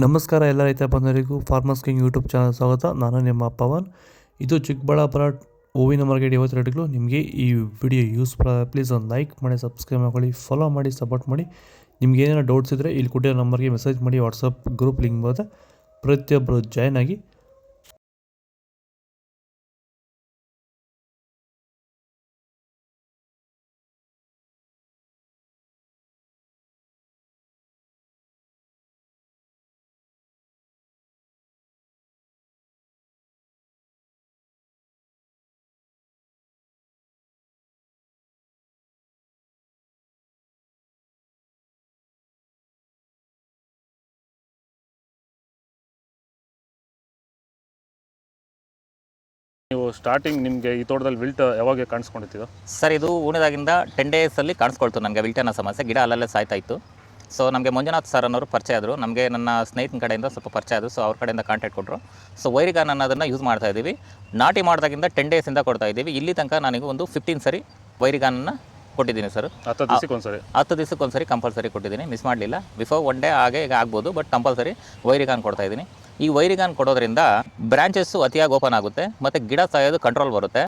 ನಮಸ್ಕಾರ ಎಲ್ಲ ರೈತ ಬಂಧುಗಳಿಗೂ ಫಾರ್ಮರ್ಸ್ ಕಿಂಗ್ ಯೂಟ್ಯೂಬ್ ಚಾನಲ್ ಸ್ವಾಗತ. ನಾನು ನಿಮ್ಮ ಪವನ್. ಇದು ಚಿಕ್ಕಬಳ್ಳಾಪುರ ಹೂವಿನ ಮಾರ್ಕೆಟ್ 52 ನಿಮಗೆ ಈ ವಿಡಿಯೋ ಯೂಸ್ಫುಲ್ ಆದರೆ ಪ್ಲೀಸ್ ಒಂದು ಲೈಕ್ ಮಾಡಿ, ಸಬ್ಸ್ಕ್ರೈಬ್ ಮಾಡ್ಕೊಳ್ಳಿ, ಫಾಲೋ ಮಾಡಿ, ಸಪೋರ್ಟ್ ಮಾಡಿ. ನಿಮ್ಗೆ ಏನಾದ್ರು ಡೌಟ್ಸ್ ಇದ್ದರೆ ಇಲ್ಲಿ ಕೊಟ್ಟಿರೋ ನಂಬರ್ಗೆ ಮೆಸೇಜ್ ಮಾಡಿ. ವಾಟ್ಸಪ್ ಗ್ರೂಪ್ ಲಿಂಕ್ ಬರುತ್ತೆ, ಪ್ರತಿಯೊಬ್ಬರು ಜಾಯ್ನ್ ಆಗಿ. ನೀವು ಸ್ಟಾರ್ಟಿಂಗ್ ನಿಮಗೆ ಈ ತೋಟದಲ್ಲಿ ವಿಲ್ಟ್ ಯಾವಾಗ ಕಾಣಿಸ್ಕೊಂಡಿತ್ತು? ಸರ್, ಇದು ಉಣಿದಾಗಿಂದ 10 ಡೇಸಲ್ಲಿ ಕಾಣಿಸ್ಕೊಳ್ತು ನನಗೆ ವಿಲ್ಟ್ ಅನ್ನೋ ಸಮಸ್ಯೆ. ಗಿಡ ಅಲ್ಲಲ್ಲೇ ಸಾಯ್ತಾ ಇತ್ತು. ಸೊ ನಮಗೆ ಮಂಜುನಾಥ್ ಸರ್ ಅನ್ನೋರು ಪರಿಚಯ ಆದರು. ನಮಗೆ ನನ್ನ ಸ್ನೇಹಿತನ ಕಡೆಯಿಂದ ಸ್ವಲ್ಪ ಪರಿಚಯ ಆದರು. ಸೊ ಅವ್ರ ಕಡೆಯಿಂದ ಕಾಂಟ್ಯಾಕ್ಟ್ ಕೊಟ್ಟರು. ಸೊ ವೈರಿಗಾನ್ ಅನ್ನೋದನ್ನು ಯೂಸ್ ಮಾಡ್ತಾ ಇದ್ದೀವಿ. ನಾಟಿ ಮಾಡಿದಾಗಿಂದ 10 ಡೇಸಿಂದ ಕೊಡ್ತಾ ಇದ್ದೀವಿ. ಇಲ್ಲಿ ತನಕ ನನಗೆ ಒಂದು 15 ಸರಿ ವೈರಿಗಾನನ್ನು ಕೊಟ್ಟಿದ್ದೀನಿ ಸರ್. 10 ದಿವಸಕ್ಕೊಂದ್ಸರಿ ಕಂಪಲ್ಸರಿ ಕೊಟ್ಟಿದ್ದೀನಿ, ಮಿಸ್ ಮಾಡಲಿಲ್ಲ. ಬಿಫೋರ್ 1 ಡೇ ಹಾಗೆ ಈಗ ಆಗ್ಬೋದು, ಬಟ್ ಕಂಪಲ್ಸರಿ ವೈರಿಗಾನ್ ಕೊಡ್ತಾ ಇದ್ದೀನಿ. ಈ ವೈರಿಗಾನ್ ಕೊಡೋದ್ರಿಂದ ಬ್ರಾಂಚಸ್ಸು ಅತಿಯಾಗಿ ಓಪನ್ ಆಗುತ್ತೆ ಮತ್ತು ಗಿಡ ಸಾಯೋದು ಕಂಟ್ರೋಲ್ ಬರುತ್ತೆ.